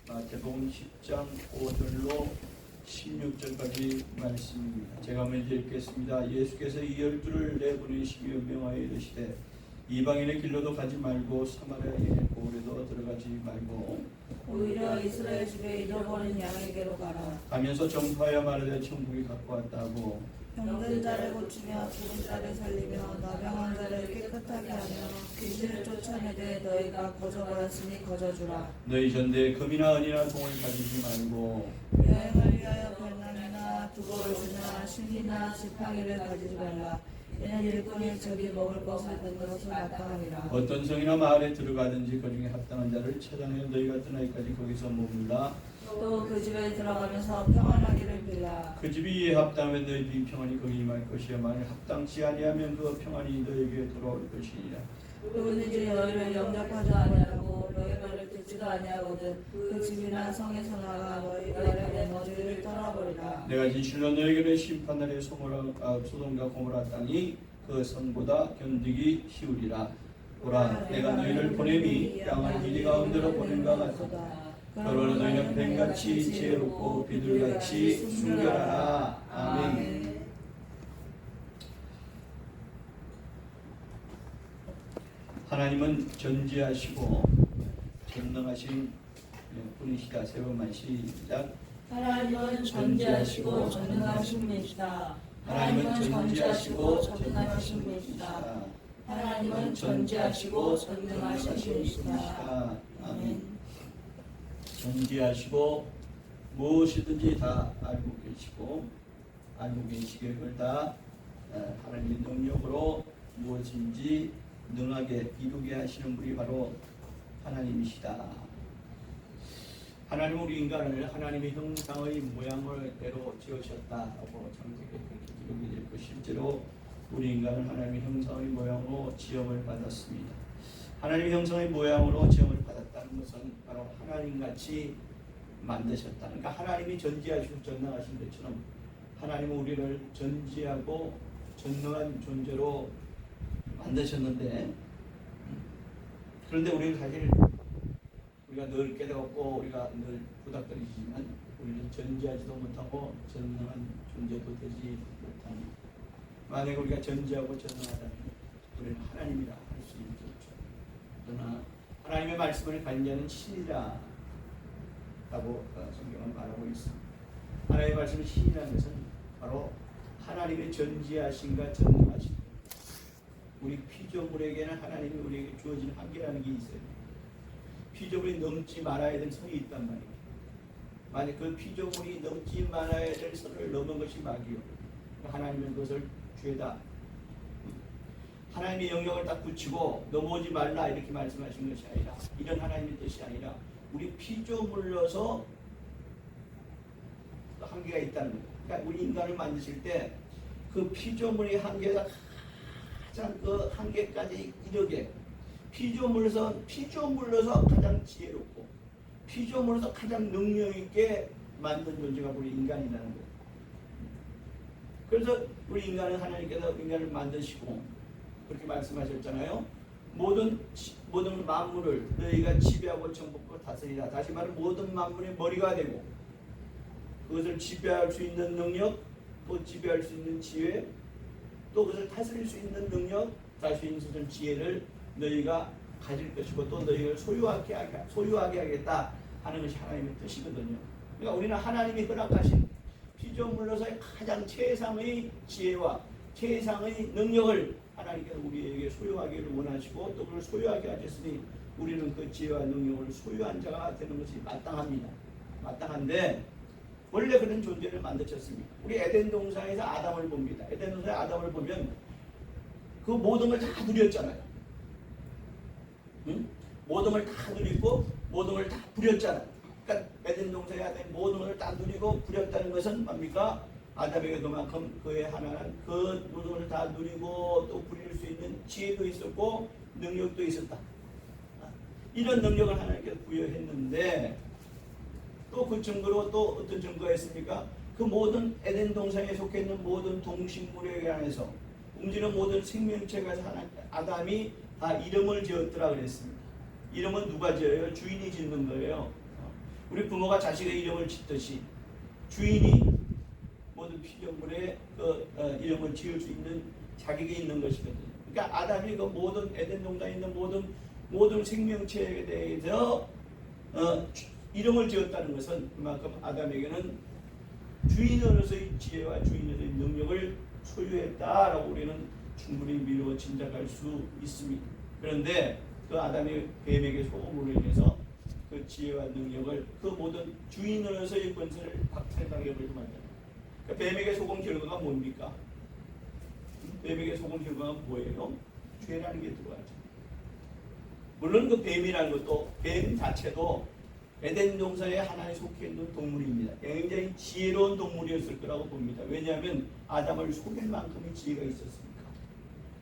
마태복음 10장 5절로 16절까지 말씀입니다. 제가 먼저 읽겠습니다. 예수께서 이 12를 내보내시며 명하여 이르시되 이방인의 길로도 가지 말고 사마리아인의 고을에도 들어가지 말고 오히려 이스라엘 집에 잃어버린 양에게로 가라. 가면서 전파하여 말하되 천국이 가까웠다 하고 병든 자를 고치며 죽은 자를 살리며 나병한 자를 깨끗하게 하며 귀신을 쫓아내되 너희가 거저버렸으니 거저주라. 너희 전대에 금이나 은이나 종을 가지지 말고 여행을 위하여 별난이나 두고를 주나 신이나 지팡이를 가지지 말라. 이는 일꾼이 저기 먹을 것을 든 것을 마땅하리라. 어떤 성이나 마을에 들어가든지 그 중에 합당한 자를 찾아내어 너희가 떠나기까지 거기서 머물라. 또 그 집에 들어가면서 평안하기를 빌라. 그 집이 이에 합당하면 너희 평안이 거기 임할 것이요 만일 합당치 아니하면 그 평안이 너희에게 돌아올 것이니라. 누구든지 너희를 영접하지 아니하고 너희 말을 듣지도 아니하거든 그 집이나 성에서 나가 너희 말에 너희를 떠나버리라. 내가 진실로 너희에게 심판날에 소돔과 고모라 땅이 그 성보다 견디기 쉬우리라. 보라 내가 너희를 보냄이 양을 길이 가운데로 보낸 것 같도다. 그러나 너희는 뱀같이 지혜롭고 비둘같이 순결하라. 아멘. 하나님은 전지하시고 전능하신 분이시다. 세 번만 시작. 하나님은 전지하시고 전능하신 분이시다. 하나님은 전지하시고 전능하신 분이시다. 하나님은 전지하시고 전능하신 분이시다. 아멘. 전지하시고 무엇이든지 다 알고 계시고 알고 계시기에 그걸 다 하나님의 능력으로 무엇인지 능하게 이루게 하시는 분이 바로 하나님이시다. 하나님은 우리 인간을 하나님의 형상의 모양대로 지으셨다고 창세기에 그렇게 기록이 되어 있고 실제로 우리 인간은 하나님의 형상의 모양으로 지음을 받았습니다. 하나님의 형상의 모양으로 지음을 받았다는 것은 바로 하나님같이 만드셨다. 그러니까 하나님이 전지하시고 전능하신 것처럼 하나님은 우리를 전지하고 전능한 존재로 만드셨는데 그런데 우리는 사실 우리가 늘 깨닫고 우리가 늘 부닥거리지만 우리는 전지하지도 못하고 전능한 존재도 되지 못합니다. 만약에 우리가 전지하고 전능하다면 우리는 하나님이라 할 수 있겠죠. 그러나 하나님의 말씀을 관자는 신이라 라고 성경은 말하고 있습니다. 하나님의 말씀이 신이라는 것은 바로 하나님의 전지하심과 전능하심. 우리 피조물에게는 하나님이 우리에게 주어진 한계라는 게 있어요. 피조물이 넘지 말아야 될 선이 있단 말이에요. 만약 그 피조물이 넘지 말아야 될 선을 넘은 것이 마귀요. 하나님은 그것을 죄다. 하나님의 영역을 딱 붙이고 넘어오지 말라 이렇게 말씀하신 것이 아니라 이런 하나님의 뜻이 아니라 우리 피조물로서 한계가 있다는 거예요. 그러니까 우리 인간을 만드실 때 그 피조물의 한계가 가장 그 한계까지 이르게 피조물로서 가장 지혜롭고 피조물로서 가장 능력 있게 만든 존재가 우리 인간이라는 거예요. 그래서 우리 인간은 하나님께서 인간을 만드시고 그렇게 말씀하셨잖아요. 모든 만물을 너희가 지배하고 정복하고 다스리라. 다시 말해 모든 만물의 머리가 되고 그것을 지배할 수 있는 능력, 또 지배할 수 있는 지혜, 또 그것을 다스릴 수 있는 능력, 다스릴 수 있는 지혜를 너희가 가질 것이고 또 너희를 소유하게 하겠다 하는 것이 하나님의 뜻이거든요. 그러니까 우리는 하나님이 허락하신 피조물로서의 가장 최상의 지혜와 최상의 능력을 하나님께서 우리에게 소유하기를 원하시고 또 그걸 소유하게 하셨으니 우리는 그 지혜와 능력을 소유한 자가 되는 것이 마땅합니다. 마땅한데 원래 그런 존재를 만드셨습니다. 우리 에덴 동산에서 아담을 봅니다. 에덴 동산에 아담을 보면 그 모든 걸 다 누렸잖아요. 응? 모든 걸 다 누리고 모든 걸 다 부렸잖아요. 그러니까 에덴 동산에 아담이 모든 걸 다 누리고 부렸다는 것은 뭡니까? 아담에게 그만큼 그의 하나는 그 모든 걸 다 누리고 또 부릴 수 있는 지혜도 있었고 능력도 있었다. 이런 능력을 하나님께서 부여했는데 또 그 증거로 또 어떤 증거가 있습니까? 그 모든 에덴 동산에 속해 있는 모든 동식물에 관해서 움직이는 모든 생명체가 아담이 다 이름을 지었더라 그랬습니다. 이름은 누가 지어요? 주인이 짓는 거예요. 우리 부모가 자식의 이름을 짓듯이 주인이 모든 피조물의 이름을 지을 수 있는 자격이 있는 것이거든요. 그러니까 아담이 그 모든 에덴 동산에 있는 모든 생명체에 대해서 이름을 지었다는 것은 그만큼 아담에게는 주인으로서의 지혜와 주인으로서의 능력을 소유했다라고 우리는 충분히 미루어 짐작할 수 있습니다. 그런데 그 아담이 뱀에게 속음으로 인해서 그 지혜와 능력을 그 모든 주인으로서의 권세를 박탈당해 버리고 말잖아요. 그러니까 뱀에게 속은 결과가 뭡니까? 뱀에게 속은 결과가 뭐예요? 죄라는 게 들어가죠. 물론 그 뱀이라는 것도 뱀 자체도 에덴 동산에 하나에 속해 있는 동물입니다. 굉장히 지혜로운 동물이었을 거라고 봅니다. 왜냐하면 아담을 속일 만큼의 지혜가 있었으니까.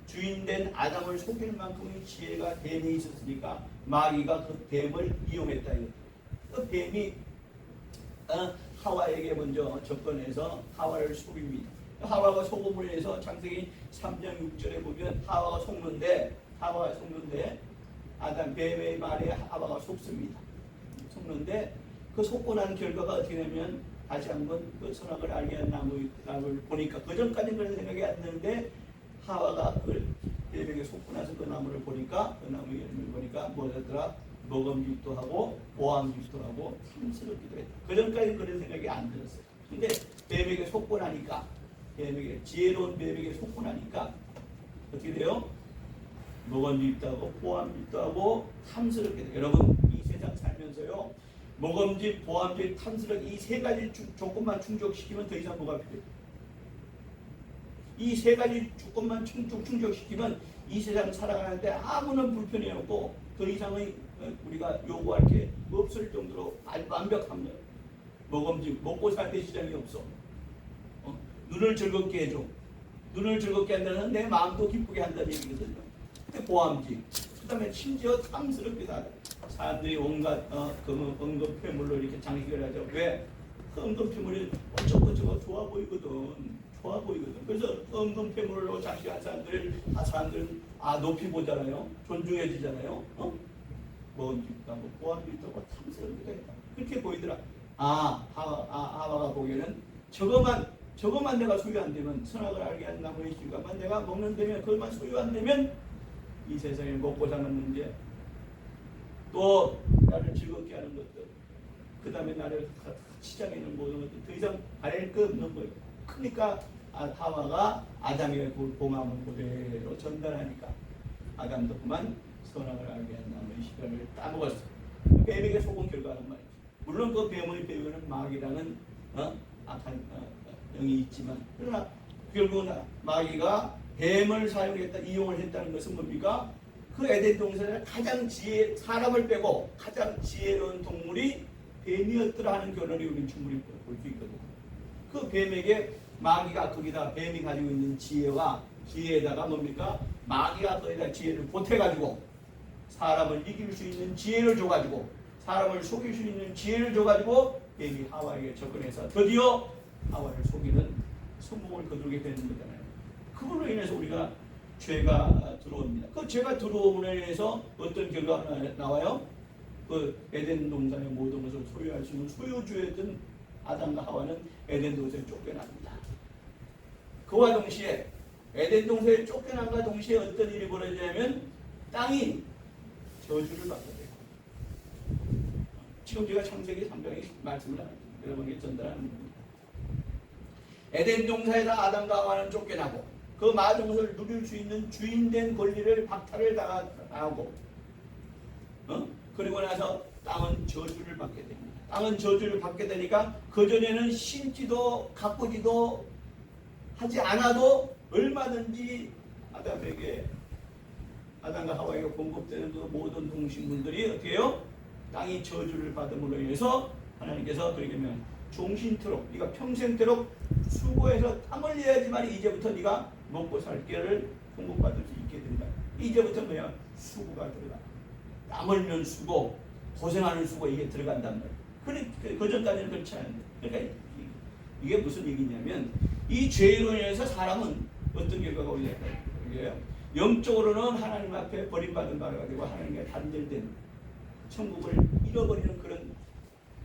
주인된 아담을 속일 만큼의 지혜가 뱀에 있었으니까 마귀가 그 뱀을 이용했다. 그 뱀이 하와에게 먼저 접근해서 하와를 속입니다. 하와가 속음으로 해서 창세기 3장 6절에 보면 하와가 속는데 아담 뱀의 말에 하와가 속습니다. 속는데 그 속고 난 결과가 어떻게 되면 다시 한번 그 선악을 알게 한 나무를 보니까 그 전까지는 그런 생각이 안 드는데 하와가 그 뱀에게 속고 나서 그 나무를 보니까 그 나무 열매를 보니까 뭐였더라? 먹음직도 하고 보암직도 하고 탐스럽기도 했다. 그 전까지는 그런 생각이 안 들었어요. 근데 뱀에게 속고 나니까 지혜로운 뱀에게 속고 나니까 어떻게 돼요? 먹음직도 하고 보암직도 하고 탐스럽게 돼요. 여러분 이 세상 살면서요 먹음직, 보암직, 탐스럽 이 세 가지 조건만 충족시키면 더 이상 뭐가 필요해요? 이 세 가지 조건만 충족시키면 이 세상 살아가는데 아무런 불편이 없고 더 이상의 우리가 요구할 게 없을 정도로 완벽합니다. 먹음직, 먹고 살 때 시장이 없어. 눈을 즐겁게 해줘. 눈을 즐겁게 한다는 내 마음도 기쁘게 한다는 얘기거든요. 보암직, 그 다음에 심지어 탐스럽기도 하다. 사람들이 온갖 언급폐물로 이렇게 장식을 하죠. 왜? 언급폐물이 어쩌고 좋아 보이거든. 그래서 언급폐물로 장식한 사람들은 높이 보잖아요. 존중해지잖아요. 먹음직도 하고 보암직도 하고 탐스럽기도 했다. 그렇게 보이더라. 하와가 보기에는 저것만 내가 소유 안 되면 선악을 알게 한 나무의 실과만 내가 먹는 데면 그것만 소유 안 되면 이 세상에 먹고 사는 문제 또 나를 즐겁게 하는 것들 그 다음에 나를 시장에 있는 모든 것들 더 이상 바랄 거 없는 거예요. 그러니까 하와가 아담의 고마움을 그대로 전달하니까 아담도 그만 선악을 알게 한 나무의 실과를 따먹었어. 뱀에게 속은 결과는 말이죠. 물론 그 뱀의 배우는 마귀라는 악한 영이 있지만 그러나 결국은 마귀가 뱀을 이용을 했다는 것은 뭡니까? 그 에덴 동산에 사람을 빼고 가장 지혜로운 동물이 뱀이었더라 하는 결론이 우리는 충분히 볼 수 있거든요. 그 뱀에게 마귀가 거기다 뱀이 가지고 있는 지혜에다가 뭡니까? 마귀가 거기다 지혜를 보태가지고 사람을 이길 수 있는 지혜를 줘가지고 사람을 속일 수 있는 지혜를 줘가지고 뱀이 하와에게 접근해서 드디어 하와를 속이는 성공을 거두게 되는 거잖아요. 그걸로 인해서 우리가 죄가 들어옵니다. 그 죄가 들어옴으로 인해서 어떤 결과가 나와요? 그 에덴 동산의 모든 것을 소유할 수 있는 소유주였던 아담과 하와는 에덴 동산에 쫓겨납니다. 그와 동시에 에덴 동산에 쫓겨남과 동시에 어떤 일이 벌어지냐면 땅이 저주를 받게 돼요. 지금 제가 창세기 3장에 말씀을 여러분께 전달하는 겁니다. 에덴 동산에서 아담과 하와는 쫓겨나고 그 마동을 누릴 수 있는 주인된 권리를 박탈을 당하고 그리고 나서 땅은 저주를 받게 됩니다. 땅은 저주를 받게 되니까 그전에는 심지도 가꾸지도 하지 않아도 얼마든지 아담과 하와에게 공급되는 그 모든 동식물들이 어떻게 해요? 땅이 저주를 받음으로 인해서 하나님께서 그렇게 하면 종신토록 네가 평생토록 수고해서 땀 흘려야지만 이제부터 네가 먹고 살 길을 공급받을 수 있게 된다. 이제부터 뭐야? 수고가 들어가. 땀 흘리는 수고, 고생하는 수고 이게 들어간단 말이야. 그 전까지는 그렇지 않은데. 그러니까 이게 무슨 얘기냐면 이 죄로 인해서 사람은 어떤 결과가 오게 영적으로는 하나님 앞에 버림받은 바가 되고 하나님과 단절된 천국을 잃어버리는 그런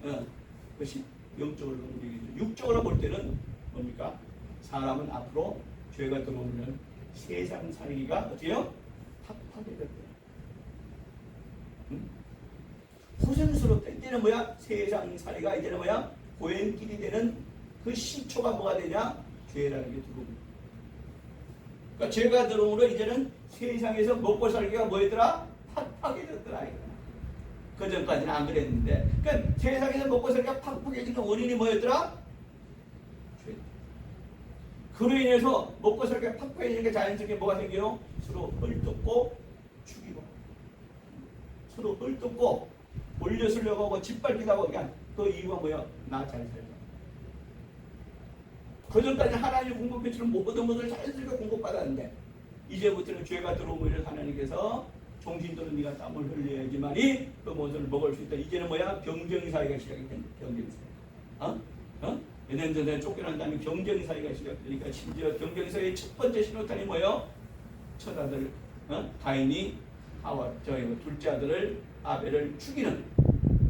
그것이 영적으로 보는 얘기죠. 육적으로 볼 때는 뭡니까? 사람은 앞으로 죄가 들어오면 세상 살기가 어때요? 팍팍해졌대요. 고생스럽다. 이제는 뭐야? 세상 살기가 이제는 뭐야? 고행길이 되는 그 시초가 뭐가 되냐? 죄라는 게 들어옵니다. 그러니까 죄가 들어오므로 이제는 세상에서 먹고 살기가 뭐였더라? 팍팍해졌더라. 그 전까지는 안 그랬는데, 그러니까 세상에서 먹고 살기가 팍팍해진 그 원인이 뭐였더라? 죄. 그로 인해서 먹고 살기가 팍팍해지니까 자연스럽게 뭐가 생겨요? 서로 헐뜯고 죽이고, 서로 헐뜯고 올려쓰려고 하고 짓밟기도 하고. 그러니까 그 이유가 뭐야? 나 잘 살자. 그 전까지 하나님 공급해주는 모든 것을 자연스럽게 공급받았는데, 이제부터는 죄가 들어오면 하나님께서 종신도는 네가 땀을 흘려야지만이 그 무엇을 먹을 수 있다. 이제는 뭐야? 경쟁사회가 시작이 된 경쟁사회. 예전 전에 쫓겨난 다음에 경쟁사회가 시작되니까, 심지어 경쟁사회의 첫 번째 신호탄이 뭐예요? 첫 아들 가인이 둘째 아들을 아벨을 죽이는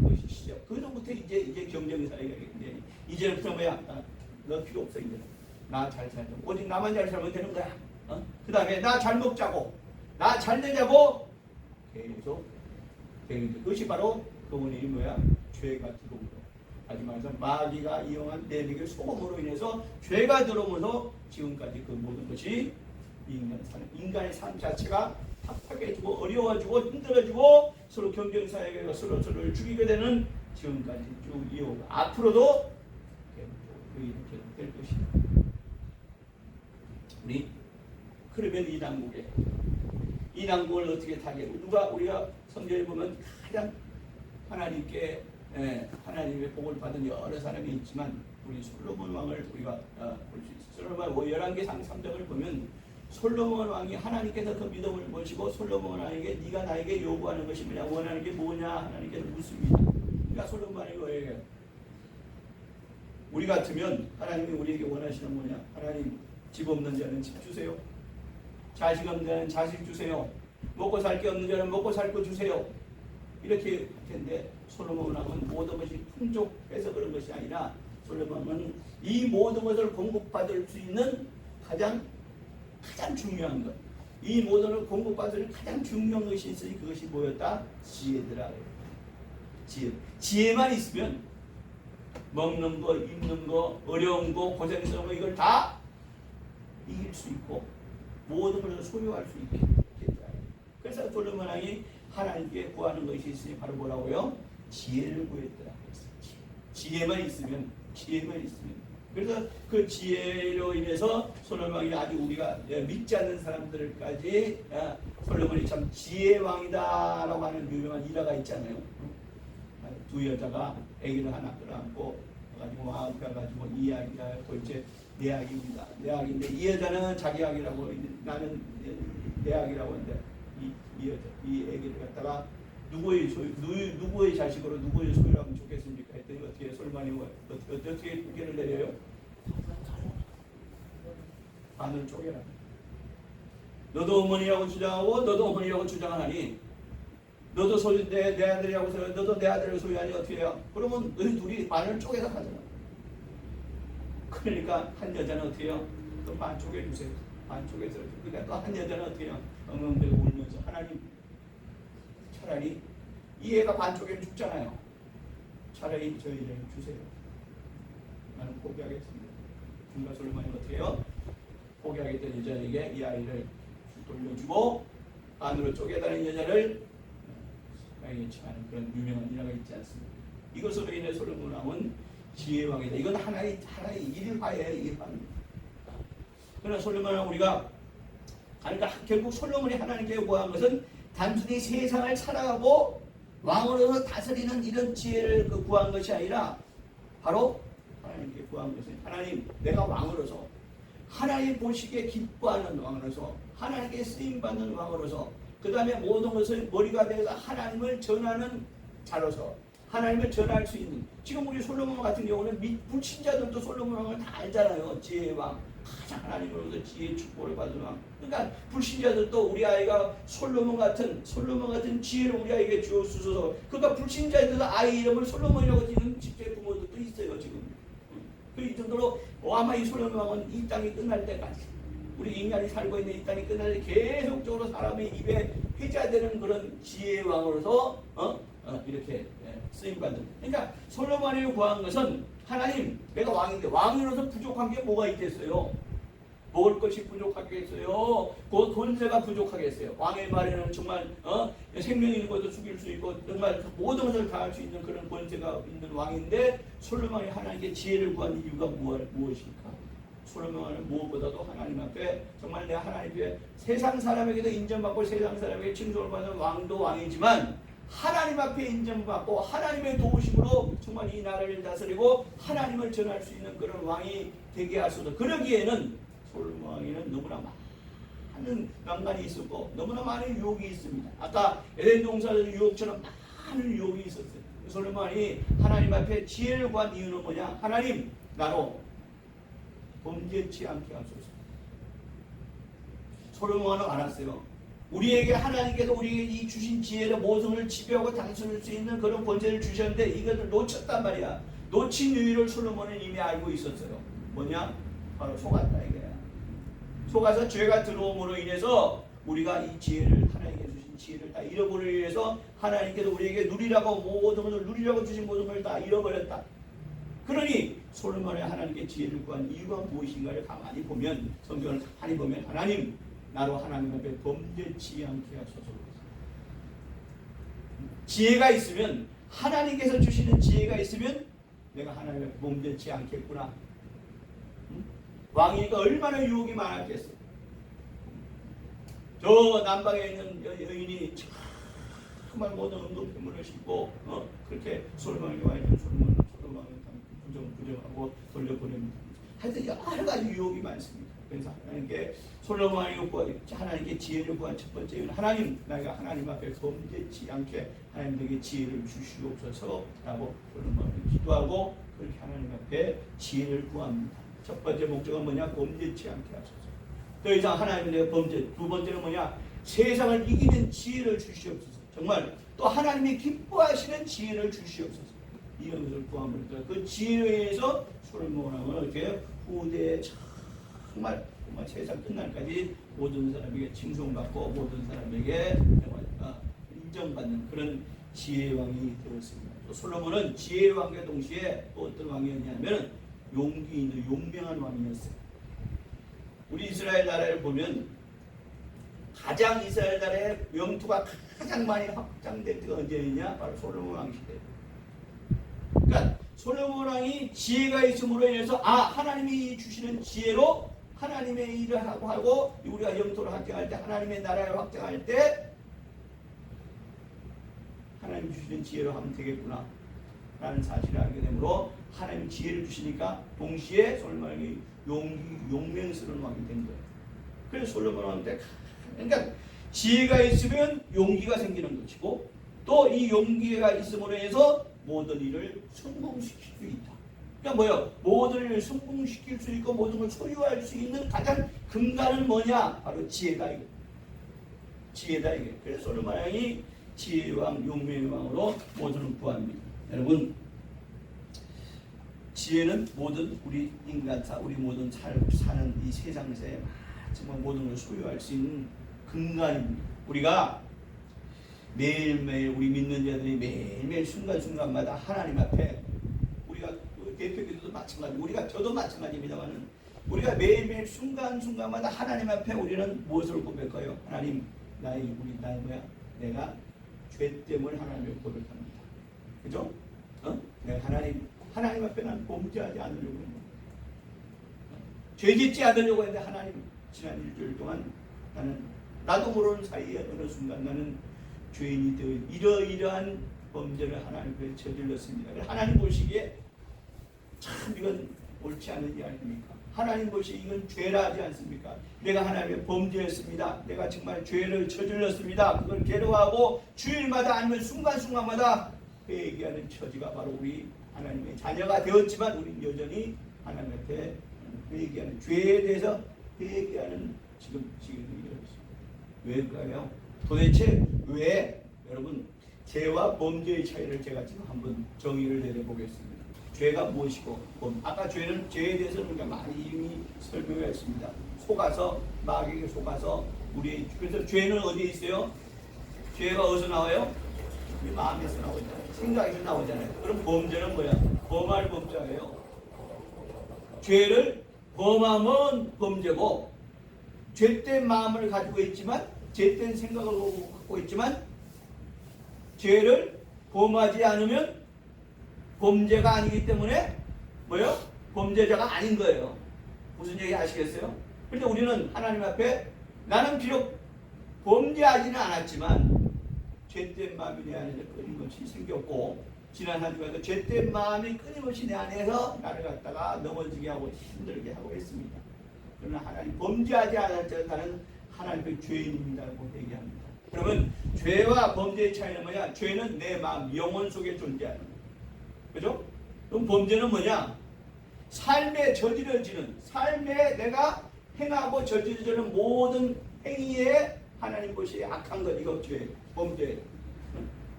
것이 시작. 그 전부터 이제 경쟁사회가 되니, 이제부터 뭐야? 너 필요 없어. 이제 나 잘 살자. 오직 나만 잘 살면 되는 거야. 그 다음에 나 잘 먹자고, 나 잘 되자고 계속 그것이 바로 그 원인이 뭐야? 죄가 들어오므로. 하지만 마귀가 이용한 내백의 소금으로 인해서 죄가 들어오면서 지금까지 그 모든 것이 인간의 삶 자체가 팍팍해지고 어려워지고 힘들어지고 서로 경쟁사회가 서로를 죽이게 되는 지금까지 쭉 이어오고 앞으로도 이렇게 될 것이다. 그러면 이 난국을 어떻게 타게? 우리가 성경에 보면 가장 하나님의 복을 받은 여러 사람이 있지만, 우리 솔로몬 왕을 우리가 볼 수 있어요. 솔로몬 왕 11개상 3장을 보면 솔로몬 왕이 하나님께서 그 믿음을 보시고 솔로몬 왕에게 네가 나에게 요구하는 것이 뭐냐, 원하는 게 뭐냐 하나님께서 묻습니다. 그러니까 솔로몬 왕이 뭐예요? 우리 같으면 하나님이 우리에게 원하시는 뭐냐? 하나님, 집 없는 자는 집 주세요. 자식 없는 자는 자식 주세요. 먹고 살 게 없는 자는 먹고 살 거 주세요. 이렇게 할 텐데, 솔로몬 왕은 모든 것이 풍족해서 그런 것이 아니라, 솔로몬은 이 모든 것을 공급받을 수 있는 가장 중요한 것, 이 모든 것을 공급받을 가장 중요한 것이 있으니 그것이 뭐였다? 지혜더라. 지혜만 있으면 먹는 거, 입는 거, 어려운 거, 고생스러운 거, 이걸 다 이길 수 있고 모든 것을 소유할 수 있겠다. 그래서 솔로몬 왕이 하나님께 구하는 것이 있으니 바로 뭐라고요? 지혜를 구했더라. 지혜만 있으면. 그래서 그 지혜로 인해서 솔로몬 왕이 아주 우리가 믿지 않는 사람들까지 솔로몬이 참 지혜왕이다라고 하는 유명한 일화가 있잖아요. 두 여자가 아기를 하나 끌어안고 가지고 앞에 가지고 이 아기가 도대체 내 아기입니다. 내 아기인데, 이 여자는 자기 아기라고, 나는 내 아기라고 하는데, 이 아기를 갖다가 누구의 자식으로 누구의 소유로 하면 좋겠습니까? 했더니 어떻게 솔로몬이 어떻게 의견을 내려요? 반을 쪼개라. 너도 어머니라고 주장하고 너도 어머니라고 주장하니, 너도 내 아들이라고 소유하니, 너도 내 아들을 소유하니 어떻게 해요? 그러면 너희 둘이 반을 쪼개서 가잖아. 그러니까 한 여자는 어떻게 해요? 또 반 쪼개주세요. 반 쪼개서. 그러니까 또 한 여자는 어떻게 해요? 엉엉대고 울면서, 하나님, 차라리 이 애가 반 쪼개면 죽잖아요. 차라리 저희를 주세요. 나는 포기하겠습니다. 그러니까 솔로몬이 어떻게 해요? 포기하겠다는 여자에게 이 아이를 돌려주고 반으로 쪼개다는 여자를 처하는 그런 유명한 일화가 있지 않습니까? 이것으로 인해 솔로몬 왕은 지혜왕이다. 이건 하나의 일화예요. 일화입니다. 그러나 솔로몬 왕 우리가, 그러니까 결국 솔로몬이 하나님께 구한 것은 단순히 세상을 살아가고 왕으로서 다스리는 이런 지혜를 구한 것이 아니라, 바로 하나님께 구한 것은, 하나님, 내가 왕으로서 하나님 보시기에 기뻐하는 왕으로서, 하나님께 쓰임받는 왕으로서, 그 다음에 모든 것을 머리가 되어서 하나님을 전하는 자로서 하나님을 전할 수 있는, 지금 우리 솔로몬 같은 경우는 불신자들도 솔로몬 왕을 다 알잖아요. 지혜의 왕, 가장 하나님으로부터 지혜의 축복을 받은 왕. 그러니까 불신자들도 우리 아이가 솔로몬 같은 지혜를 우리 아이에게 주옵소서. 그러니까 불신자들도 아이 이름을 솔로몬이라고 지는 집주의 부모들도 있어요 지금. 이 정도로 아마 이 솔로몬 왕은 이 땅이 끝날 때까지, 우리 인간이 살고 있는 이 땅이 끝날 때 계속적으로 사람의 입에 회자되는 그런 지혜의 왕으로서 이렇게 쓰임받은. 그러니까 솔로몬이 구한 것은 하나님, 내가 왕인데 왕으로서 부족한 게 뭐가 있겠어요? 먹을 것이 부족하겠어요? 그 권세가 부족하겠어요? 왕의 말에는 정말 생명 있는 것도 죽일 수 있고 정말 모든 것을 다 할 수 있는 그런 권세가 있는 왕인데, 솔로몬이 하나님께 지혜를 구한 이유가 무엇일까? 솔로몬은 무엇보다도 하나님 앞에 정말 내가 하나님 앞에 세상 사람에게도 인정받고 세상 사람에게 칭송을 받는 왕도 왕이지만 하나님 앞에 인정받고 하나님의 도우심으로 정말 이 나라를 다스리고 하나님을 전할 수 있는 그런 왕이 되게 하소서. 그러기에는 솔로몬 왕에는 너무나 많은 난관이 있었고 너무나 많은 유혹이 있습니다. 아까 에덴 동산의 유혹처럼 많은 유혹이 있었어요. 솔로몬이 하나님 앞에 지혜를 구한 이유는 뭐냐? 하나님, 나로 범죄치 않게 하소서. 솔로몬은 알았어요. 우리에게 하나님께서 우리에게 이 주신 지혜로 모성을 지배하고 다스릴 수 있는 그런 권세를 주셨는데 이것을 놓쳤단 말이야. 놓친 이유를 솔로몬은 이미 알고 있었어요. 뭐냐? 바로 속았다 이거야. 속아서 죄가 들어옴으로 인해서 우리가 이 지혜를, 하나님께 주신 지혜를 다 잃어버리기 위해서 하나님께서 우리에게 누리라고 모든 것을 누리라고 주신 모든 걸 다 잃어버렸다. 그러니 솔로몬이 하나님께 지혜를 구한 이유가 무엇인가를 가만히 보면, 성경을 가만히 보면 하나님, 나로 하나님 앞에 범죄치 않게 하소서. 지혜가 있으면, 하나님께서 주시는 지혜가 있으면 내가 하나님 앞에 범죄치 않겠구나. 왕이니까 얼마나 유혹이 많았겠어. 저 남방에 있는 여인이 정말 모든 은동편물을 싣고 그렇게 솔로몬에게 와 있는 솔로몬을 부정하고 돌려보냅니다. 하여튼 여러 가지 유혹이 많습니다. 그래서 하나님께 솔로몬이 하나님께 지혜를 구한 첫 번째 이유는 하나님, 내가 하나님 앞에 범죄치 않게 하나님에게 지혜를 주시옵소서라고 솔로몬이 기도하고 그렇게 하나님 앞에 지혜를 구합니다. 첫 번째 목적은 뭐냐? 범죄치 않게 하소서. 더 이상 하나님은 내가 범죄. 두 번째는 뭐냐? 세상을 이기는 지혜를 주시옵소서. 정말 또 하나님이 기뻐하시는 지혜를 주시옵소서. 이런 것을 구합니다. 그 지혜에 의해서 솔로몬은 이렇게 후대에 정말 세상 끝날까지 모든 사람에게 칭송받고 모든 사람에게 인정받는 그런 지혜의 왕이 되었습니다. 또 솔로몬은 지혜의 왕과 동시에 또 어떤 왕이었냐면 용기 있는 용맹한 왕이었어요. 우리 이스라엘 나라를 보면 가장 이스라엘 나라의 영토가 가장 많이 확장된 때가 언제냐? 바로 솔로몬 왕 시대. 그러니까 솔로몬 왕이 지혜가 있음으로 인해서 하나님이 주시는 지혜로 하나님의 일을 하고 우리가 영토를 확장할 때, 하나님의 나라를 확장할 때 하나님 주시는 지혜로 하면 되겠구나 라는 사실을 알게 되므로 하나님 지혜를 주시니까 동시에 솔로몬이 용맹스러운 왕이 된 거예요. 그래서 솔로몬한테, 그러니까 지혜가 있으면 용기가 생기는 것이고 또 이 용기가 있음으로 해서 모든 일을 성공시킬 수 있다. 그러니까 뭐예요? 모든 일을 성공시킬 수 있고 모든 걸 소유할 수 있는 가장 근간은 뭐냐? 바로 지혜다 이거. 지혜다 이게. 그래서 솔로몬 왕이 지혜의 왕, 용맹의 왕으로 모든 걸 구합니다. 여러분, 지혜는 모든 우리 인간사, 우리 모든 사는 이 세상에서 정말 모든 걸 소유할 수 있는 근간입니다. 우리가 매일매일 우리 믿는 자들이 매일매일 순간순간마다 하나님 앞에, 우리가 대표기도도 마찬가지고 저도 마찬가지입니다만은 우리가 매일매일 순간순간마다 하나님 앞에 우리는 무엇을 고백해요? 하나님, 나의 뭐야? 내가 죄 때문에 하나님을 고백합니다. 그죠? 내가 하나님 앞에 난 범죄하지 않으려고 했는데, 죄 짓지 않으려고 했는데 하나님, 지난 일주일 동안 나도 모르는 사이에 어느 순간 나는 죄인이 되어 이러한 범죄를 하나님 앞에 저질렀습니다. 하나님 보시기에 참 이건 옳지 않은 일 아닙니까? 하나님 보시기에 이건 죄라 하지 않습니까? 내가 하나님의 범죄했습니다. 내가 정말 죄를 저질렀습니다. 그걸 괴로워하고 주일마다 아니면 순간순간마다 회개하는 처지가 바로 우리 하나님의 자녀가 되었지만 우리는 여전히 하나님 앞에 회개하는 죄에 대해서 회개하는 지금 왜일까요? 도대체 왜 여러분 죄와 범죄의 차이를 제가 지금 한번 정의를 내려보겠습니다. 죄가 무엇이고 아까 죄는 죄에 대해서는 우리가 많이 이미 설명했습니다. 속아서 마귀에게 속아서 우리 그래서 죄는 어디에 있어요? 죄가 어디서 나와요? 우리 마음에서 나오잖아요. 생각에서 나오잖아요. 그럼 범죄는 뭐야? 범할 범죄예요. 죄를 범하면 범죄고 죄된 마음을 가지고 있지만 죄된 생각을 갖고 있지만 죄를 범하지 않으면 범죄가 아니기 때문에 뭐요? 범죄자가 아닌 거예요. 무슨 얘기 아시겠어요? 그런데 우리는 하나님 앞에 나는 비록 범죄하지는 않았지만 죄된 마음이 내 안에 끊임없이 생겼고 지난 한 주간도 죄된 마음이 끊임없이 내 안에서 나를 갖다가 넘어지게 하고 힘들게 하고 있습니다. 그러나 하나님 범죄하지 않았지만 나는 하나님의 죄인입니다라고 얘기합니다. 그러면 죄와 범죄의 차이는 뭐냐? 죄는 내 마음, 영혼 속에 존재하는 거예요. 그죠? 그럼 범죄는 뭐냐? 삶에 저지러지는, 삶에 내가 행하고 저지르는 모든 행위에 하나님 것이 악한 것, 이거 죄, 범죄.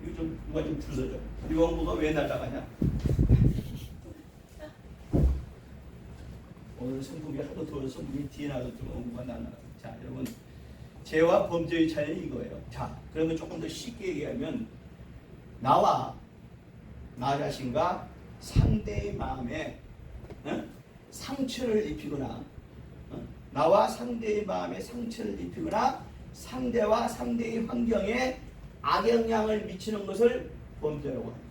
이거 좀 누가 좀 주서줘. 이 원고가 왜 날아가냐? 오늘 성품이 하도 더워서 우리 뒤에 나도 좀 원고가 날아가. 자, 여러분, 죄와 범죄의 차이는 이거예요. 자, 그러면 조금 더 쉽게 얘기하면 나와 나 자신과 상대의 마음에 상처를 입히거나 나와 상대의 마음에 상처를 입히거나 상대와 상대의 환경에 악영향을 미치는 것을 범죄라고 합니다.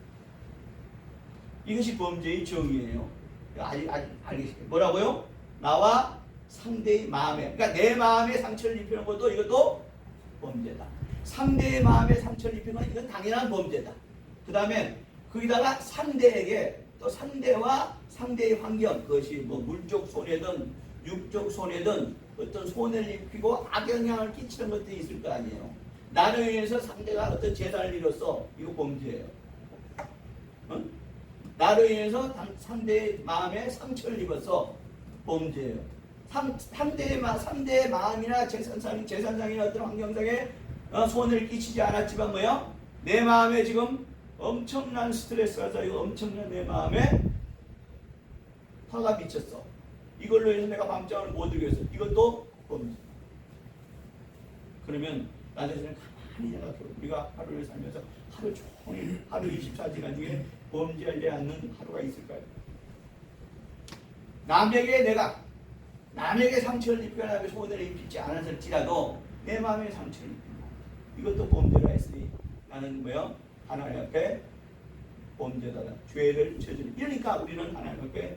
이것이 범죄의 정의예요. 알겠습니다. 뭐라고요? 나와 상대의 마음에, 그러니까 내 마음에 상처를 입히는 것도 이것도 범죄다. 상대의 마음에 상처를 입히는 건 이건 당연한 범죄다. 그 다음에 거기다가 상대에게 또 상대와 상대의 환경, 그것이 뭐 물적 손해든 육적 손해든 어떤 손해를 입히고 악영향을 끼치는 것들이 있을 거 아니에요. 나를 위해서 상대가 어떤 재산을 잃었어. 이거 범죄예요. 나를 위해서 상대의 마음에 상처를 입었어. 범죄예요. 상대의 마음이나 재산상이나 어떤 환경상에 손해를 끼치지 않았지만 뭐야? 내 마음에 지금 엄청난 스트레스가 쌓이고 엄청난 내 마음에 화가 미쳤어. 이걸로 해서 내가 밤잠을 못 이루겠어. 이것도 범죄. 그러면 나 자신을 가만히 생각해. 우리가 하루를 살면서 하루 종일 하루 24시간 중에 범죄하지 않는 하루가 있을까요? 남에게 상처를 입거나 남에게 손해를 입히지 않았을지라도 내 마음에 상처를 입힌다. 이것도 범죄라 했으니 나는 뭐야? 하나님 앞에 범죄다. 죄를 저지르. 이러니까 우리는 하나님 앞에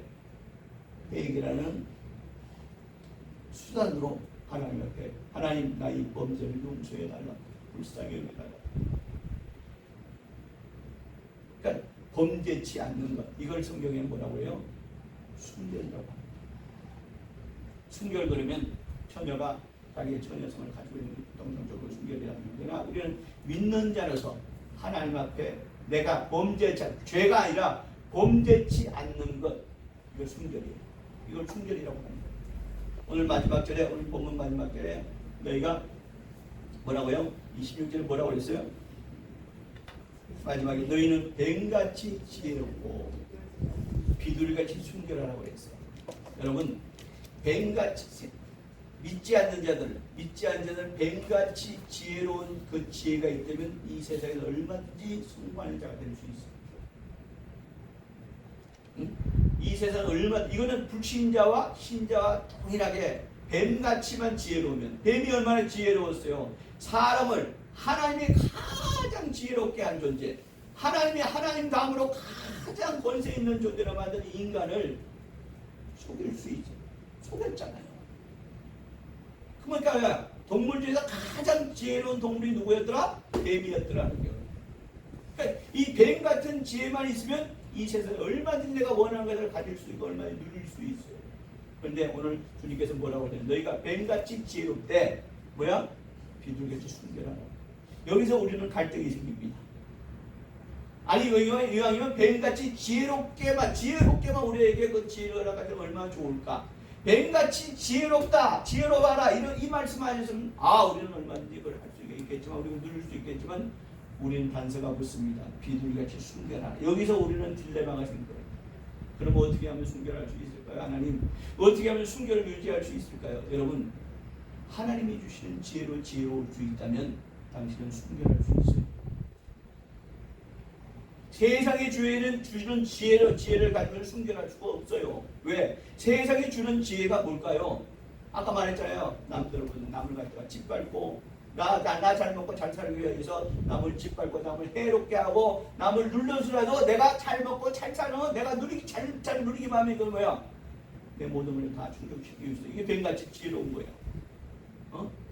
회개라는 수단으로 하나님 앞에 하나님 나의 범죄를 용서해달라. 불쌍히 여겨달라. 그러니까 범죄치 않는 것. 이걸 성경에 뭐라고 해요? 순결이라고 합니다. 순결 그러면 처녀가 자기의 처녀성을 가지고 있는 정상적으로 순결이라는 거나 우리는 믿는 자로서 하나님 앞에 내가 죄가 아니라 범죄치 않는 것, 이걸 순결이에요. 이걸 순결이라고 합니다. 오늘 마지막 절에, 오늘 본문 마지막 절에 너희가 뭐라고요? 26절에 뭐라고 그랬어요? 마지막에 너희는 뱀같이 지혜롭고 비둘기같이 순결하라고 그랬어요. 여러분, 뱀같이 믿지 않는 자들 뱀같이 지혜로운 그 지혜가 있다면 이 세상에 얼마든지 승부하는 자가 될 수 있어요. 이 세상 이거는 불신자와 신자와 동일하게 뱀같이만 지혜로우면, 뱀이 얼마나 지혜로웠어요. 사람을 하나님이 가장 지혜롭게 한 존재, 하나님 다음으로 가장 권세 있는 존재로 만든 인간을 속일 수 있죠. 속였잖아요. 그러니까 동물 중에서 가장 지혜로운 동물이 누구였더라? 뱀이었더라는 거예요. 그러니까 이 뱀 같은 지혜만 있으면 이 세상에 얼마든지 내가 원하는 것을 가질 수 있고 얼마든지 누릴 수 있어요. 그런데 오늘 주님께서 뭐라고 하냐면 너희가 뱀같이 지혜롭되 뭐야? 비둘기같이 순결하라. 여기서 우리는 갈등이 생깁니다. 아니 이왕이면 뱀같이 지혜롭게만 우리에게 그 지혜를 허락하면 얼마나 좋을까? 뱀같이 지혜롭다, 지혜로워라, 이런 이 말씀하셨으면 우리는 얼마든지 이걸 할 수 있겠지만, 우리가 누릴 수 있겠지만, 우리는 단서가 붙습니다. 비둘기같이 숨겨라. 여기서 우리는 딜레마가 생겨요. 그럼 어떻게 하면 순결할 수 있을까요? 하나님, 어떻게 하면 순결을 유지할 수 있을까요? 여러분, 하나님이 주시는 지혜로 지혜로울 수 있다면 당신은 순결할 수 있어요. 세상이 주시는 지혜를 가지면 순결할 수가 없어요. 왜? 세상이 주는 지혜가 뭘까요? 아까 말했잖아요. 남을 갖다가 짓밟고 나 잘 먹고 잘 살기 위해서 남을 짓밟고 남을 해롭게 하고 남을 눌러서라도 내가 잘 먹고 잘 사는 내가 잘 누리기만 하면 이건 뭐야? 내 모든 걸 다 충족시키기 위해서 이게 뱀같이 지혜로운 거예요.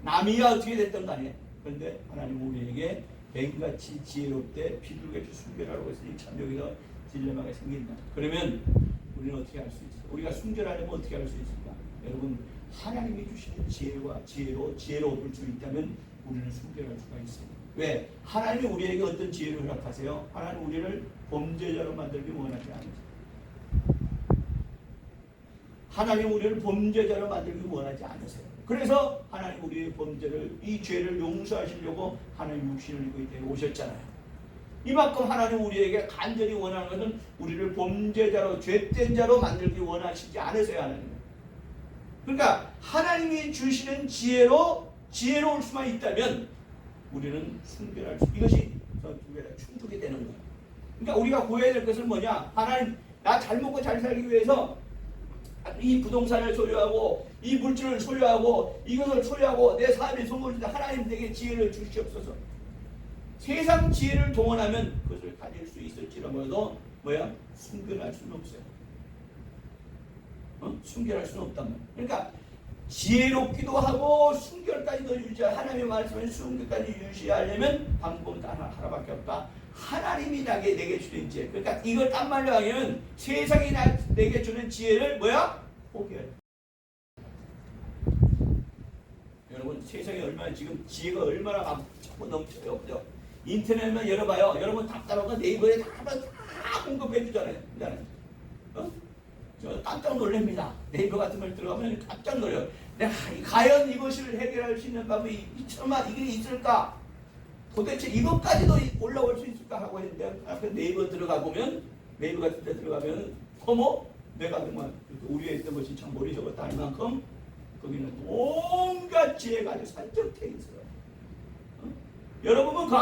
남이야 어떻게 됐든 간에. 그런데 하나님 우리에게 뱀같이 지혜롭되 비둘기같이 순결하라고 했으니 참 여기서 딜레마가 생긴다. 그러면 우리는 어떻게 할 수 있을까? 우리가 순결하려면 어떻게 할 수 있을까? 여러분, 하나님이 주시는 지혜와 지혜로울 수 있다면 우리는 순결할 수가 있어요. 왜? 하나님이 우리에게 어떤 지혜를 허락하세요? 하나님 우리를 범죄자로 만들기 원하지 않으세요. 하나님 우리를 범죄자로 만들기 원하지 않으세요. 그래서 하나님 우리의 범죄를, 이 죄를 용서하시려고 하나님 육신을 입고 이 땅에 오셨잖아요. 이만큼 하나님 우리에게 간절히 원하는 것은 우리를 범죄자로, 죄된 자로 만들기 원하시지 않으세요, 하나님. 그러니까 하나님이 주시는 지혜로울 수만 있다면 우리는 순결할 수, 이것이 충족이 되는 거예요. 그러니까 우리가 구해야 될 것은 뭐냐? 하나님, 나 잘 먹고 잘 살기 위해서 이 부동산을 소유하고 이 물질을 소유하고 이것을 소유하고 내 삶의 소물을 하나님 내게 지혜를 주시옵소서. 세상 지혜를 동원하면 그것을 가질 수 있을지라도 순결할 수는 없어요. 순결할 수는 없단 말이에요. 그러니까 지혜롭기도 하고 순결까지도 하나님의 말씀을 순결까지 유지하려면 방법은 하나밖에 없다. 하나님이 내게 주는 지혜. 그러니까 이걸 딴 말로 하면 세상이 내게 주는 지혜를 포기해야 돼. 여러분, 세상에 얼마나 지금 지혜가 얼마나 자꾸 넘쳐요. 그죠? 인터넷만 열어봐요. 여러분 답답한 거 네이버에 다 공급해 주잖아요. 저 깜짝 놀랍니다. 네이버 같은 걸 들어가면 깜짝 놀라요. 과연 이것을 해결할 수 있는 방법이 이게 있을까? 도대체 이것까지도 올라올 수 있을까 하고 했는데 네이버 들어가 보면, 네이버 같은 데 들어가면 내가 정말 우리가 있던 것이 참 머리 적었다 할 만큼 거기는 온갖 지혜가 아주 산적해 있어요. 여러분은 그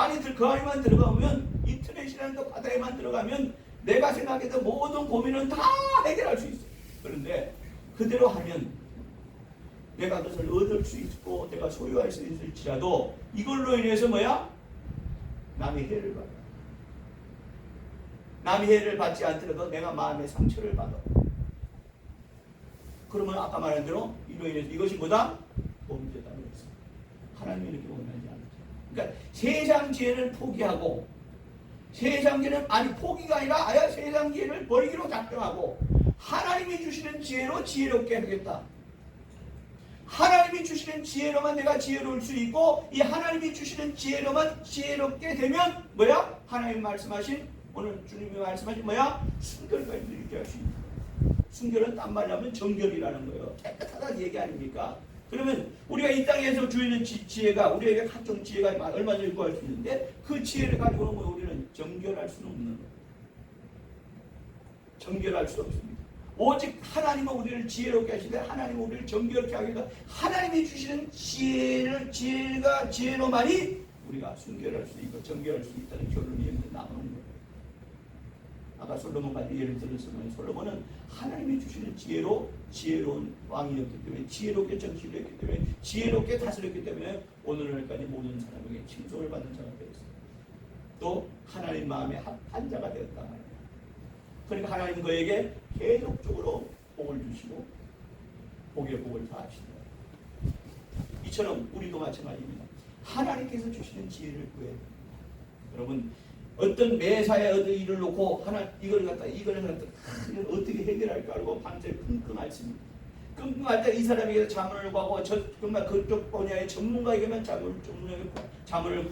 안에만 들어가면, 인터넷이라는 그 바다에만 들어가면 내가 생각했던 모든 고민은 다 해결할 수 있어요. 그런데 그대로 하면 내가 그것을 얻을 수 있고 내가 소유할 수 있을지라도 이걸로 인해서 남의 해를 받아. 남의 해를 받지 않더라도 내가 마음의 상처를 받아. 그러면 아까 말한 대로 이로 인해서 이것이 뭐다? 범죄다. 하나님이 이렇게 원하지 않죠. 그러니까 세상 지혜를 포기하고, 세상 지혜는 포기가 아니라 세상 지혜를 버리기로 작정하고 하나님이 주시는 지혜로 지혜롭게 하겠다. 하나님이 주시는 지혜로만 내가 지혜로울 수 있고, 이 하나님이 주시는 지혜로만 지혜롭게 되면 하나님 말씀하신, 오늘 주님이 말씀하신 순결까지 유지할 수 있다. 순결은 딴 말하면 정결이라는 거예요. 깨끗하다는 얘기 아닙니까? 그러면 우리가 이 땅에서 주는 지혜가, 우리에게 각종 지혜가 얼마든지 구할 수 있는데 그 지혜를 가지고는 우리는 정결할 수는 없는 거예요. 정결할 수 없습니다. 오직 하나님은 우리를 지혜롭게 하시되 하나님은 우리를 정결케 하기 위해서 하나님이 주시는 지혜로만이 우리가 순결할 수 있고 정결할 수 있다는 결론이 여기서 나오는 거예요. 아까 솔로몬까지 예를 들었으면 솔로몬은 하나님이 주시는 지혜로운 왕이었기 때문에, 지혜롭게 정치를 했기 때문에, 지혜롭게 다스렸기 때문에 오늘날까지 모든 사람에게 칭송을 받는 자가 되었어요. 또 하나님 마음에 합한 자가 되었다 말이에요. 그러니까 하나님 그에게 계속적으로 복을 주시고 복의 복을 다 하시는 거예요. 이처럼 우리도 마찬가지입니다. 하나님께서 주시는 지혜를 구해야 됩니다. 여러분, 어떤 매사에 일을 놓고 이걸 갖다 어떻게 해결할까 하고 밤새 끙끙앓습니다. 끙끙할 때 이 사람에게 자문을 구하고 정말 그쪽 분야의 전문가에게만 자문을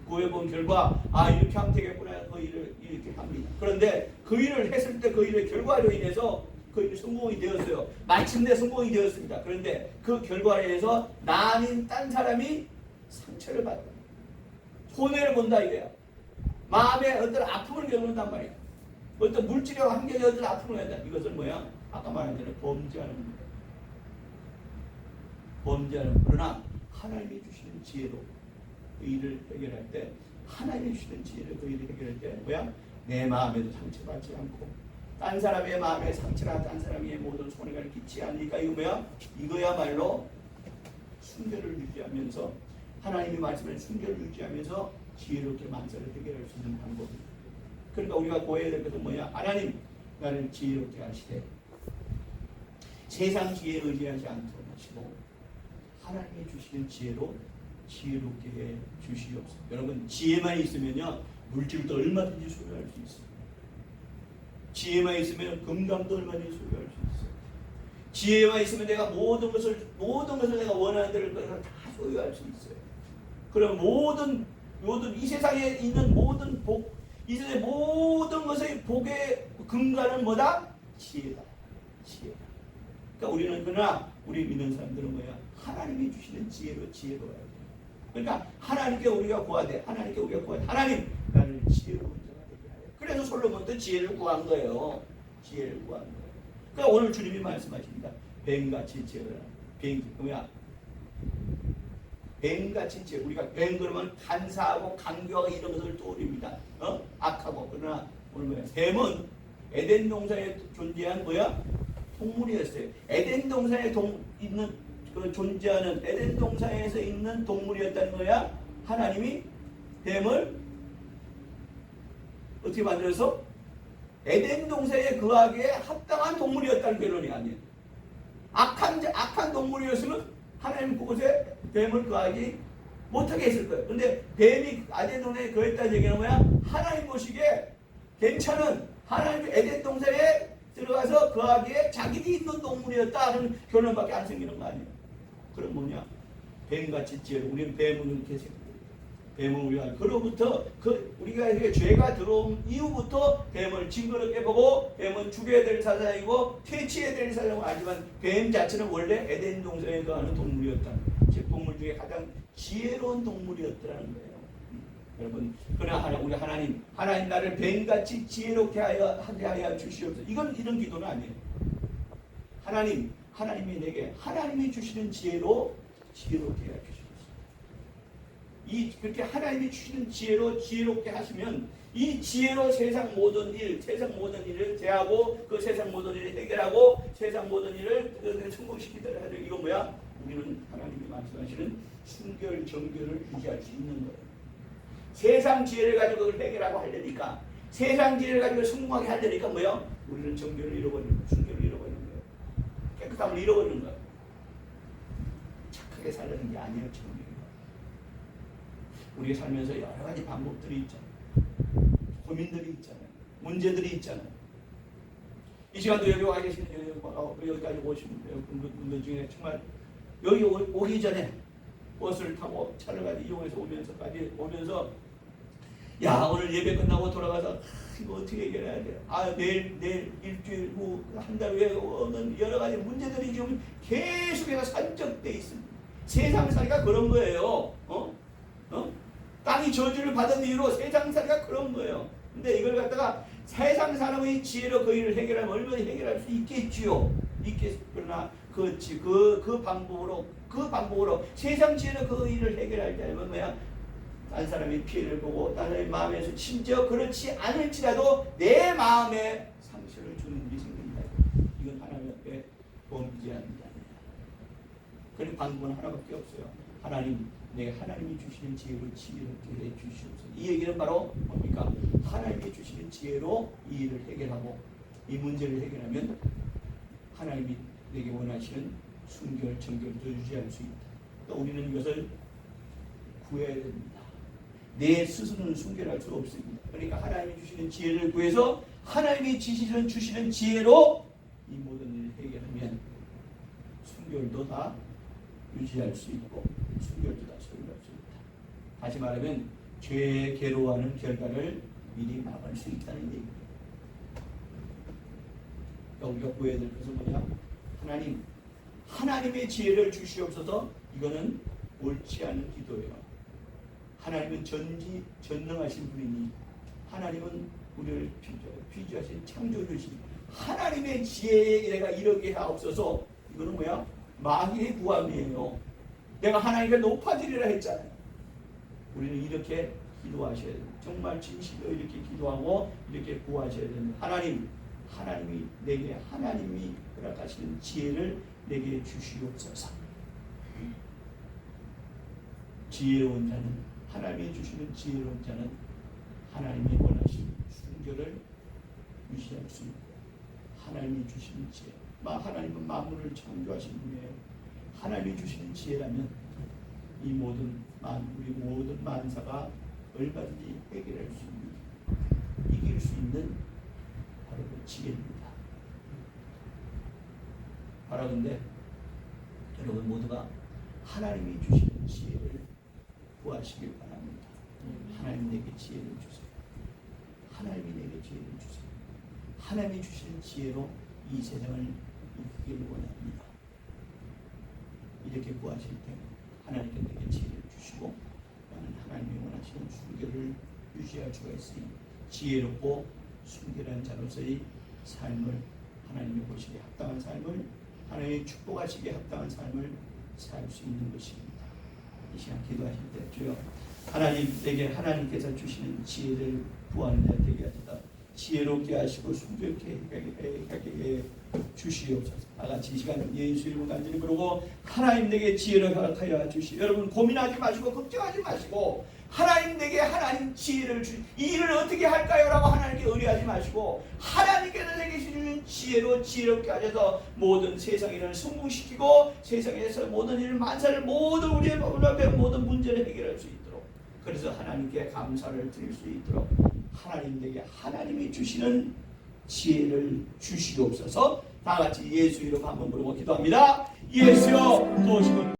구해본 결과 이렇게 하면 되겠구나 그 일을 이렇게 합니다. 그런데 그 일을 했을 때 그 일의 결과로 인해서 거의 성공이 되었어요. 마침내 성공이 되었습니다. 그런데 그 결과에 의해서 나인 딴 사람이 상처를 받고 손해를 본다 이거야. 마음에 어떤 아픔을 겪는단 말이야. 어떤 물질적 환경에 어떤 아픔을 겪는다. 이것은 뭐야? 아까 말한 대로 범죄하는 거예요. 범죄하는. 그러나 하나님이 주시는 지혜로 그 일을 해결할 때, 하나님이 주시는 지혜로 그 일을 해결할 때 뭐야? 내 마음에도 상처받지 않고 딴 사람의 마음에 상처나 딴 사람의 모든 손해를 끼치지 않으니까 이거 뭐야? 이거야말로 순결을 유지하면서 하나님의 말씀을 순결을 유지하면서 지혜롭게 만사를 해결할 수 있는 방법입니다. 그러니까 우리가 구해야 될 것은 뭐야? 하나님 나를 지혜롭게 하시되 세상 지혜에 의지하지 않도록 하시고 하나님이 주시는 지혜로 지혜롭게 해 주시옵소서. 여러분 지혜만 있으면요 물질도 얼마든지 소유할 수 있어요. 지혜만 있으면 건강도 얼마든지 소유할 수 있어요. 지혜만 있으면 내가 모든 것을 내가 원하는 대로 다 소유할 수 있어요. 그럼 모든 이 세상에 있는 모든 복, 이 세상의 모든 것의 복의 근간은 뭐다? 지혜다. 지혜다. 그러니까 우리는 그러나 우리 믿는 사람들은 뭐야? 하나님이 주시는 지혜로워야 돼. 그러니까 하나님께 우리가 구하되 하나님 나를 지혜로운 자가 되게 하여. 그래서 솔로몬도 지혜를 구한 거예요. 지혜를 구한 거예요. 그러니까 오늘 주님이 말씀하십니다. 뱀같이 지혜를 하라. 뭐야? 뱀같이 지혜. 우리가 뱀 그러면 간사하고 강교하고 이런 것을 떠올립니다. 악하고. 그러나 오늘 뭐야? 뱀은 에덴 동산에 존재한 뭐야? 동물이었어요. 에덴 동산에 있는 존재하는 에덴 동산에서 있는 동물이었다는 거야. 하나님이 뱀을 어떻게 만들어서 에덴 동산에 거하기에 합당한 동물이었다는 결론이 아니에요. 악한 동물이었으면 하나님 그곳에 뱀을 거하지 못하게 했을 거예요. 근데 뱀이 에덴 동산에 거했다는 얘기는 뭐야? 하나님 보시기에 괜찮은 하나님 에덴 동산에 들어가서 거하기에 자기들이 있는 동물이었다는 결론밖에 안 생기는 거 아니에요. 그럼 뭐냐? 뱀같이 지혜로. 우리는 뱀은 이렇게 뱀은 우리가 그로부터 우리가 죄가 들어온 이후부터 뱀을 징그럽게 보고 뱀은 죽여야 될 사자이고 퇴치해야 될 사자고 하지만 뱀 자체는 원래 에덴 동산에 거하는 동물이었다. 즉 동물 중에 가장 지혜로운 동물이었다는 거예요. 여러분, 그러나 우리 하나님 나를 뱀같이 지혜롭게 하여 주시옵소서. 이건 이런 기도는 아니에요. 하나님이 내게 하나님이 주시는 지혜로 지혜롭게 하여 주시옵소서. 그렇게 하나님이 주시는 지혜로 지혜롭게 하시면 이 지혜로 세상 모든 일을 대하고 그 세상 모든 일을 해결하고 세상 모든 일을 성공시키도록 하죠. 이건 뭐야? 우리는 하나님이 말씀하시는 순결 정결을 유지할 수 있는 거예요. 세상 지혜를 가지고 그걸 해결하고 하려니까 세상 지혜를 가지고 성공하게 하려니까 뭐야? 우리는 정결을 잃어버리는 거예요. 순결을 잃어버리는 거예요. 깨끗함을 잃어버리는 거예요. 착하게 살려는 게 아니에요. 정결이. 우리가 살면서 여러 가지 방법들이 있잖아요. 고민들이 있잖아요. 문제들이 있잖아요. 이 시간도 여기 와 계신 여기까지 오신 분들 중에 정말 여기 오기 전에 버스를 타고 차를 가지고 이용해서 오면서 야 오늘 예배 끝나고 돌아가서 이거 어떻게 해결해야 돼? 내일 일주일 후 한 달 후에 오는 여러 가지 문제들이 지금 계속해서 산적돼 있습니다. 세상살이가 그런 거예요. 땅이 저주를 받은 이유로 세상살이가 그런 거예요. 근데 이걸 갖다가 세상 사람의 지혜로 그 일을 해결하면 얼마나 해결할 수 있겠지요. 그러나 그 방법으로 세상 지혜로 그 일을 해결할 때는 뭐야? 딴 사람이 피해를 보고 딴 사람의 마음에서 심지어 그렇지 않을지라도 내 마음에 상처를 주는 일이 생긴다. 이건 하나님 앞에 범죄합니다. 그런 방법은 하나밖에 없어요. 하나님이 주시는 지혜로 지혜롭게 해 주시옵소서. 이 얘기는 바로 뭡니까? 하나님이 주시는 지혜로 이 일을 해결하고 이 문제를 해결하면 하나님이 내게 원하시는 순결, 정결을 유지할 수 있다. 그러니까 우리는 이것을 구해야 됩니다. 내 스스로는 순결할 수 없습니다. 그러니까 하나님이 주시는 지혜를 구해서 하나님이 주시는 지혜로 이 모든 일을 해결하면 순결도 다 유지할 수 있고 순결도 다 소유할 수 있다. 다시 말하면 죄에 괴로워하는 결과를 미리 막을 수 있다는 얘기입니다. 우리가 구해야 될 것은 뭐냐? 하나님의 지혜를 주시옵소서. 이거는 옳지 않은 기도예요. 하나님은 전능하신 분이니 하나님은 우리를 피조하신 창조주신 하나님의 지혜에 내가 이르게 하옵소서. 이거는 뭐야? 마귀의 구함이에요. 내가 하나님께 높아지리라 했잖아요. 우리는 이렇게 기도하셔야 됩니다. 정말 진실로 이렇게 기도하고 이렇게 구하셔야 됩니다. 하나님이 내게 하나님이 허락하시는 지혜를 내게 주시옵소서. 지혜로운 자는 하나님이 주시는 지혜로운 자는 하나님이 원하시는 순결을 유지할 수 있고 하나님이 주시는 지혜. 하나님은 만물을 창조하신 분이에요. 하나님이 주시는 지혜라면 이 우리 모든 만사가 얼마든지 해결할 수 있는, 이길 수 있는 바로 그 지혜입니다. 바라건대 여러분 모두가 하나님이 주시는 지혜를 구하시길 바랍니다. 하나님 내게 지혜를 주세요. 하나님이 내게 지혜를 주세요. 하나님이 주시는 지혜로 이 세상을 이기길 원합니다. 이렇게 구하실 때 하나님께 내게 지혜를 주시고 나는 하나님이 원하시는 순결을 유지할 수가 있으니 지혜롭고 순결한 자로서의 삶을 하나님이 보시기에 합당한 삶을 하나님이 축복하시기에 합당한 삶을 살 수 있는 것입니다. 이 시간 기도하실 때 주여 하나님 내게 하나님께서 주시는 지혜를 구하는 자 되게 하소서. 지혜롭게 하시고 순결케 하게 주시옵소서. 다같이 이 시간 예수 이름으로 간절히 부르고 하나님 내게 지혜를 허락하여 주시옵소서. 여러분 고민하지 마시고 걱정하지 마시고 하나님 내게 하나님 지혜를 이 일을 어떻게 할까요? 라고 하나님께 의뢰하지 마시고 하나님께서 내게 주시는 지혜로 지혜롭게 하셔서 모든 세상 일을 성공시키고 세상에서 모든 일을 만사를 모든 우리 앞에 모든 문제를 해결할 수 있도록 그래서 하나님께 감사를 드릴 수 있도록 하나님 내게 하나님이 주시는 지혜를 주시옵소서. 다 같이 예수 이름 한번 부르고 기도합니다. 예수여 도우시고